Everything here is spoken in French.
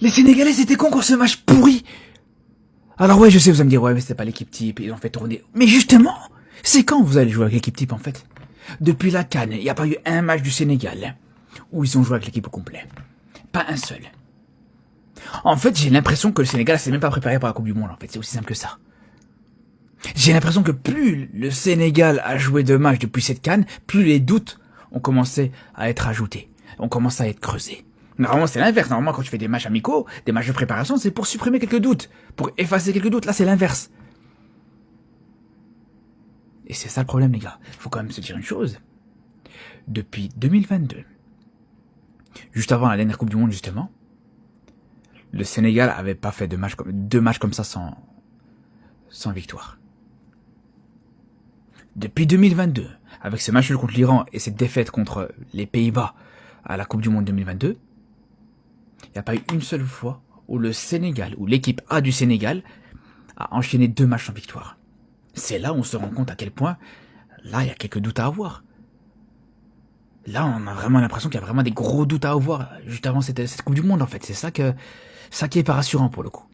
Les Sénégalais, c'était con contre ce match pourri. Alors ouais, je sais, vous allez me dire, ouais, mais c'était pas l'équipe type, ils ont fait tourner. Mais justement, c'est quand vous allez jouer avec l'équipe type, en fait? Depuis la CAN, il n'y a pas eu un match du Sénégal où ils ont joué avec l'équipe au complet. Pas un seul. En fait, j'ai l'impression que le Sénégal s'est même pas préparé pour la Coupe du Monde, en fait. C'est aussi simple que ça. J'ai l'impression que plus le Sénégal a joué de matchs depuis cette CAN, plus les doutes ont commencé à être ajoutés. Ont commencé à être creusés. Normalement, c'est l'inverse. Normalement, quand tu fais des matchs amicaux, des matchs de préparation, c'est pour supprimer quelques doutes, pour effacer quelques doutes. Là, c'est l'inverse. Et c'est ça le problème, les gars. Faut quand même se dire une chose. Depuis 2022, juste avant la dernière Coupe du Monde, justement, le Sénégal avait pas fait deux matchs comme ça sans victoire. Depuis 2022, avec ce match contre l'Iran et cette défaite contre les Pays-Bas à la Coupe du Monde 2022, il n'y a pas eu une seule fois où le Sénégal, où l'équipe A du Sénégal a enchaîné 2 matchs sans victoire. C'est là où on se rend compte à quel point, là, il y a quelques doutes à avoir. Là, on a vraiment l'impression qu'il y a vraiment des gros doutes à avoir juste avant cette Coupe du Monde, en fait. C'est ça qui est pas rassurant pour le coup.